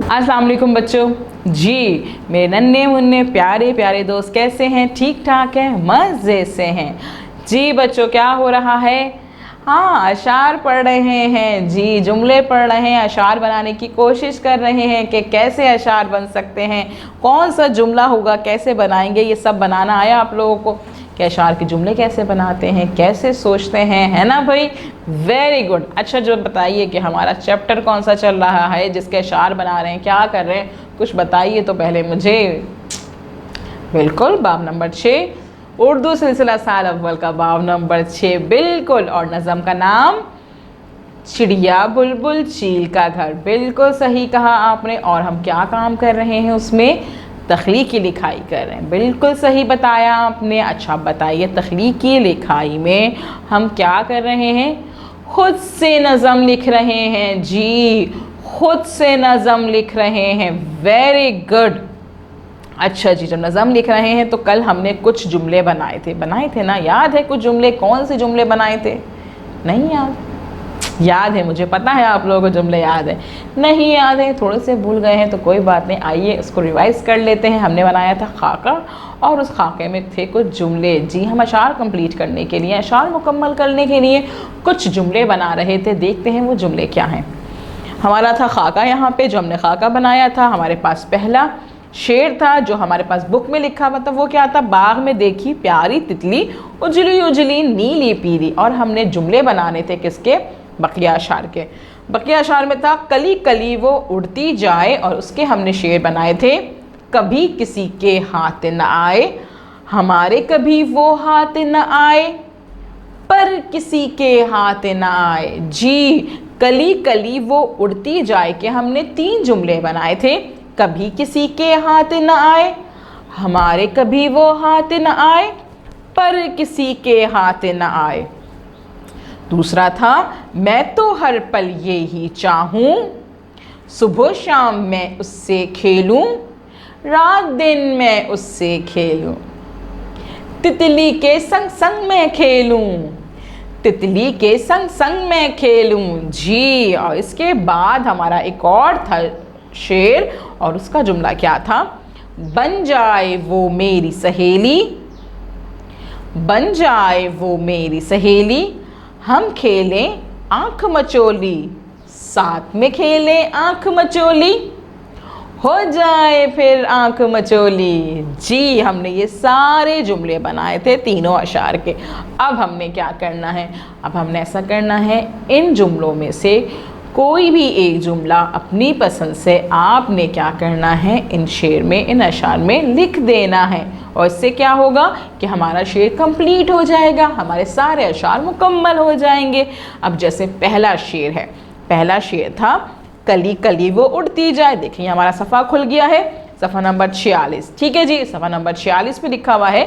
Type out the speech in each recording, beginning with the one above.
अस्सलाम वालेकुम बच्चों। जी मेरे नन्हे मुन्ने प्यारे प्यारे दोस्त कैसे हैं? ठीक ठाक हैं, मज़े से हैं। जी बच्चों क्या हो रहा है? हाँ, अशार पढ़ रहे हैं जी, जुमले पढ़ रहे हैं, अशार बनाने की कोशिश कर रहे हैं कि कैसे अशार बन सकते हैं, कौन सा जुमला होगा, कैसे बनाएंगे, ये सब बनाना आया आप लोगों को कि अशार के जुमले कैसे बनाते हैं, कैसे सोचते हैं, है ना भाई? Very good. अच्छा जो बताइए कि हमारा चैप्टर कौन सा चल रहा है जिसके अशार बना रहे हैं, क्या कर रहे हैं, कुछ बताइए तो पहले मुझे। बिल्कुल, बाब नंबर 6, उर्दू सिलसिला साल अव्वल का बाब नंबर 6, बिल्कुल। और नज़म का नाम चिड़िया बुलबुल चील का घर। बिल्कुल सही कहा आपने। और हम क्या काम कर रहे हैं उसमें? तख्लीकी लिखाई कर रहे हैं। बिल्कुल सही बताया आपने। अच्छा बताइए, तख्लीकी लिखाई में हम क्या कर रहे हैं? खुद से नज़म लिख रहे हैं जी, खुद से नज़म लिख रहे हैं। Very good. अच्छा जी, जब नज़म लिख रहे हैं तो कल हमने कुछ जुमले बनाए थे ना? याद है कुछ जुमले? कौन से जुमले बनाए थे? नहीं याद? याद है, मुझे पता है आप लोगों को जुमले याद है। नहीं याद है, थोड़े से भूल गए हैं तो कोई बात नहीं, आइए उसको रिवाइज़ कर लेते हैं। हमने बनाया था खाका और उस खाके में थे कुछ जुमले। जी हम अशार कंप्लीट करने के लिए, अशार मुकम्मल करने के लिए कुछ जुमले बना रहे थे। देखते हैं वो जुमले क्या हैं। हमारा था खाका, यहाँ पे जो हमने खाका बनाया था, हमारे पास पहला शेर था जो हमारे पास बुक में लिखा हुआ था। वो क्या था? बाग में देखी प्यारी तितली, उजली उजली नीली पीली। और हमने जुमले बनाने थे किसके? बकिया अशार के। बकिया अशार में था कली कली वो उड़ती जाए, और उसके हमने शेर बनाए थे कभी किसी के हाथ न आए, हमारे कभी वो हाथ न आए, पर किसी के हाथ न आए। जी कली कली वो उड़ती जाए के हमने 3 जुमले बनाए थे। कभी किसी के हाथ न आए, हमारे कभी वो हाथ न आए, पर किसी के हाथ न आए। दूसरा था मैं तो हर पल ये ही चाहूँ, सुबह शाम मैं उससे खेलूँ, रात दिन मैं उससे खेलूँ, तितली के संग संग मैं खेलूँ, तितली के संग संग मैं खेलूँ। जी और इसके बाद हमारा एक और था शेर, और उसका जुमला क्या था? बन जाए वो मेरी सहेली, बन जाए वो मेरी सहेली, हम खेलें आँख मचोली, साथ में खेलें आँख मचोली, हो जाए फिर आँख मचोली। जी हमने ये सारे जुमले बनाए थे तीनों अशार के। अब हमने क्या करना है? अब हमने ऐसा करना है, इन जुमलों में से कोई भी एक जुमला अपनी पसंद से आपने क्या करना है? इन शेर में, इन अशार में लिख देना है। और इससे क्या होगा कि हमारा शेर कंप्लीट हो जाएगा, हमारे सारे अशार मुकम्मल हो जाएंगे। अब जैसे पहला शेर है, पहला शेर था कली कली वो उड़ती जाए। देखिए हमारा सफ़ा खुल गया है, सफ़ा नंबर 46। ठीक है जी, सफ़ा नंबर 46 पे लिखा हुआ है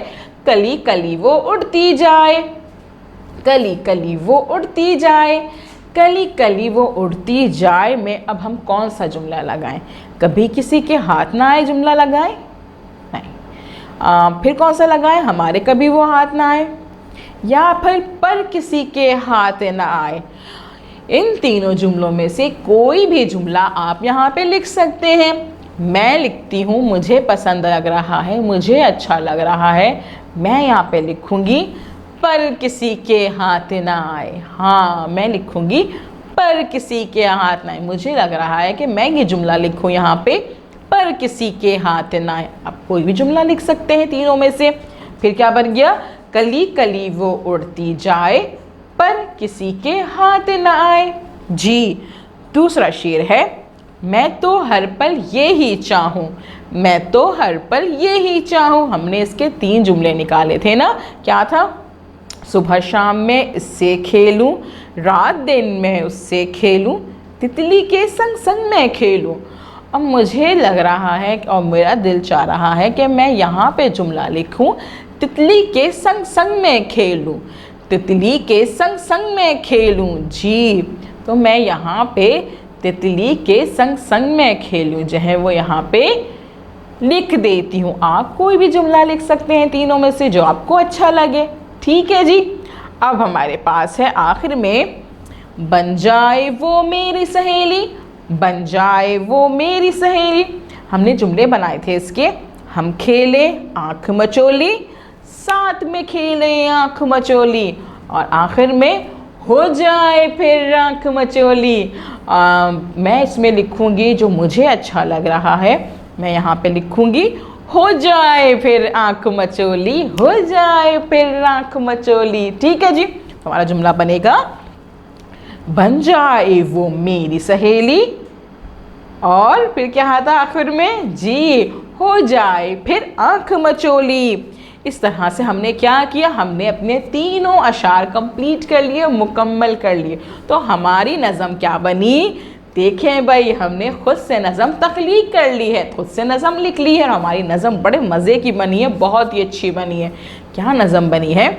कली कली वो उड़ती जाए, कली कली वो उड़ती जाए, कली कली वो उड़ती जाए में अब हम कौन सा जुमला लगाएं? कभी किसी के हाथ ना आए जुमला लगाएं? नहीं। फिर कौन सा लगाएं? हमारे कभी वो हाथ ना आए, या फिर पर किसी के हाथ ना आए। इन तीनों जुमलों में से कोई भी जुमला आप यहाँ पे लिख सकते हैं। मैं लिखती हूँ मुझे पसंद लग रहा है, मुझे अच्छा लग रहा है, मैं यहाँ पे लिखूँगी पर किसी के हाथ ना आए। हाँ मैं लिखूँगी पर किसी के हाथ ना आए। मुझे लग रहा है कि मैं ये जुमला लिखूँ यहाँ पे पर किसी के हाथ ना आए। आप कोई भी जुमला लिख सकते हैं तीनों में से। फिर क्या बन गया? कली कली वो उड़ती जाए पर किसी के हाथ ना आए। जी दूसरा शेर है मैं तो हर पल ये ही चाहूँ, मैं तो हर पल ये ही चाहूँ। हमने इसके 3 जुमले निकाले थे ना? क्या था? सुबह शाम मैं इससे खेलूं, रात दिन मैं उससे खेलूं, तितली के संग संग मैं खेलूं। अब मुझे लग रहा है और मेरा दिल चाह रहा है कि मैं यहाँ पे जुमला लिखूं तितली के संग संग मैं खेलूं, तितली के संग संग मैं खेलूं। जी तो मैं यहाँ पे तितली के संग संग मैं खेलूं जो है वो यहाँ पे लिख देती हूँ। आप कोई भी जुमला लिख सकते हैं तीनों में से जो आपको अच्छा लगे। ठीक है जी। अब हमारे पास है आखिर में बन जाए वो मेरी सहेली, बन जाए वो मेरी सहेली। हमने जुमले बनाए थे इसके, हम खेले आँख मचोली, साथ में खेले आँख मचोली, और आखिर में हो जाए फिर आँख मचोली। मैं इसमें लिखूँगी जो मुझे अच्छा लग रहा है, मैं यहाँ पे लिखूँगी हो जाए फिर आँख मचोली, हो जाए फिर आँख मचोली। ठीक है जी, हमारा जुमला बनेगा बन जाए वो मेरी सहेली, और फिर क्या आता आखिर में, जी हो जाए फिर आँख मचोली। इस तरह से हमने क्या किया, हमने अपने तीनों अशार कंप्लीट कर लिए, मुकम्मल कर लिए। तो हमारी नज़म क्या बनी, देखें भाई, हमने खुद से नज़म तख्लीक कर ली है, खुद से नज़म लिख ली है, और हमारी नज़म बड़े मज़े की बनी है, बहुत ही अच्छी बनी है। क्या नज़म बनी है,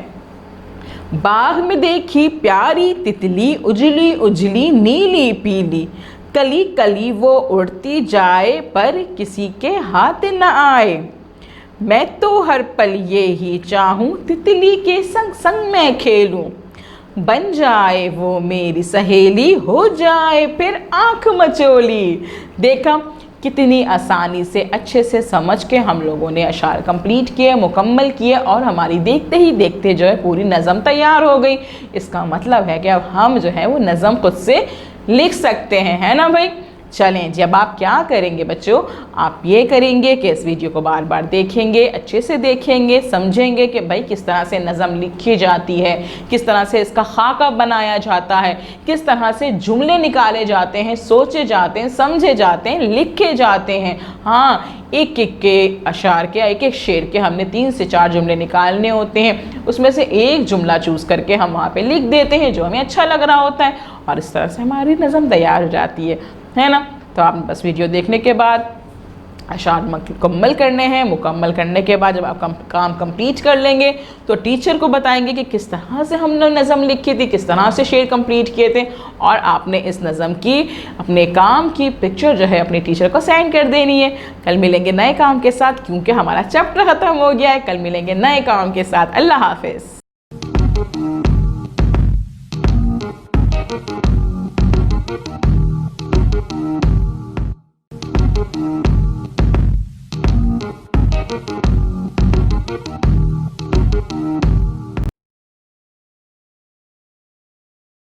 बाग में देखी प्यारी तितली, उजली उजली नीली पीली, कली कली वो उड़ती जाए पर किसी के हाथ न आए। मैं तो हर पल ये ही चाहूँ तितली के संग संग मैं खेलूं, बन जाए वो मेरी सहेली, हो जाए फिर आँख मचोली। देखा कितनी आसानी से अच्छे से समझ के हम लोगों ने अशार कंप्लीट किए, मुकम्मल किए, और हमारी देखते ही देखते जो है पूरी नज़म तैयार हो गई। इसका मतलब है कि अब हम जो है वो नज़म खुद से लिख सकते हैं, है ना भाई। चलें जी, अब आप क्या करेंगे बच्चों, आप ये करेंगे कि इस वीडियो को बार बार देखेंगे, अच्छे से देखेंगे, समझेंगे कि भाई किस तरह से नज़म लिखी जाती है, किस तरह से इसका खाका बनाया जाता है, किस तरह से जुमले निकाले जाते हैं, सोचे जाते हैं, समझे जाते हैं, लिखे जाते हैं। हाँ, एक एक के अशार के, एक एक शेर के हमने 3 से 4 जुमले निकालने होते हैं, उसमें से एक जुमला चूज़ करके हम वहाँ पे लिख देते हैं जो हमें अच्छा लग रहा होता है, और इस तरह से हमारी नज़म तैयार हो जाती है ना। तो आप बस वीडियो देखने के बाद अशार मुकम्मल करने हैं, मुकम्मल करने के बाद जब आप काम कंप्लीट कर लेंगे तो टीचर को बताएंगे कि किस तरह से हमने नज़म लिखी थी, किस तरह से शेर कंप्लीट किए थे, और आपने इस नज़म की, अपने काम की पिक्चर जो है अपने टीचर को सेंड कर देनी है। कल मिलेंगे नए काम के साथ, क्योंकि हमारा चैप्टर ख़त्म हो गया है। कल मिलेंगे नए काम के साथ। अल्लाह हाफिज़।